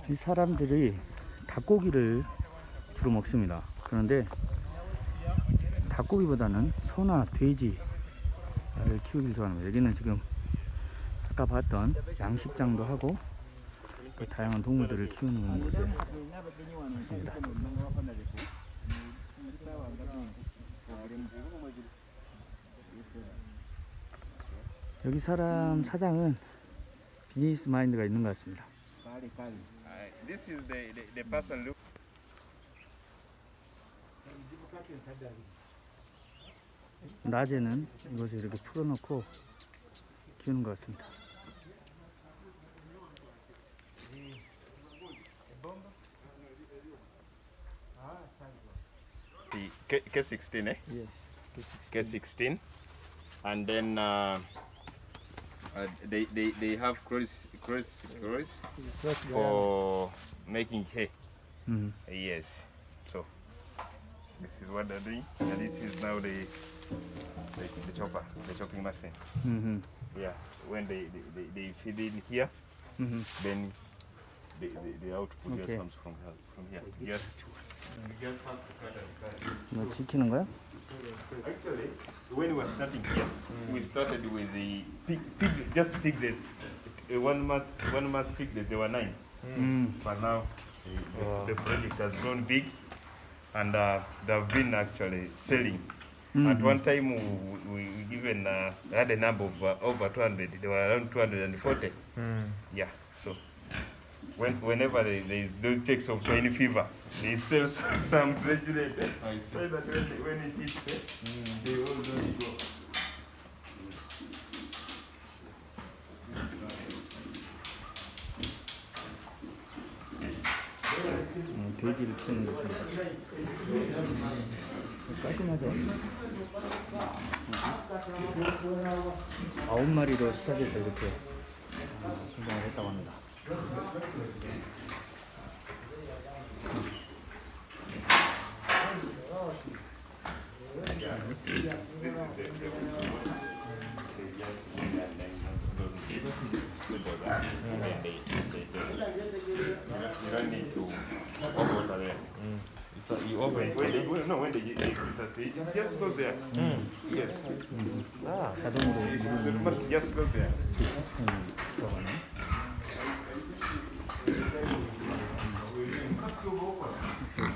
이 사람들이 닭고기를 주로 먹습니다. 그런데 닭고기보다는 소나 돼지를 키우길 좋아합니다. 여기는 지금 아까 봤던 양식장도 하고 그 다양한 동물들을 키우는 곳에 있습니다. 여기 사람 사장은 비즈니스 마인드가 있는 것 같습니다. This is the person look. 낮에는 이것을 이렇게 풀어놓고 키우는 것 같습니다. The K16, eh? Yes. K16, and then they have cross for making hay. Yes. So this is what they're doing, and this is now the chopper, the chopping machine. Yeah. When they feed in here, then the output just comes from here. Yes. You just have to cut and cut. 뭐 지키는 거야? Actually, when we were starting here, we started with the just pig days. 1 month pig days, there were 9. But now the project has grown big, and they've been actually selling. At one time, we even had a number of over 200. There were around 240. Yeah, so whenever there is those checks of swine fever, they sell some graduated. So that when it hits, they all don't go. 돼지를 키우는 곳입니다. 깔끔하죠? 9마리로 시작해서 이렇게 성장을 했다고 합니다. You don't need to overwater there. So you when it just goes there. Yes. 자동으로 It just goes there. 시스템이 들어가네.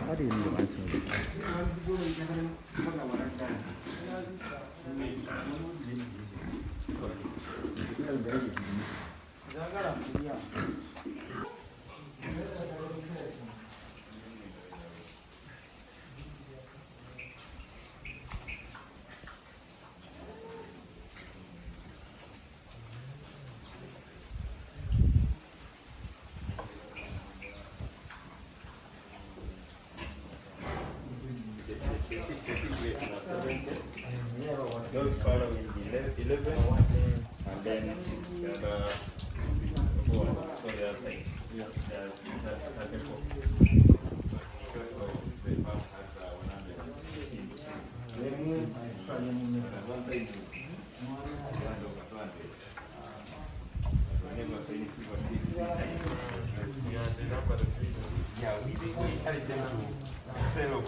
알이 있는 게 많습니다. Those following 11, and then the other 4. So they are saying, they are 34. Yeah, we encourage them to sell.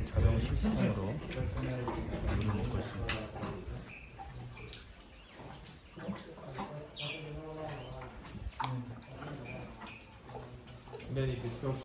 자동 시스템으로 물을 먹고 있습니다.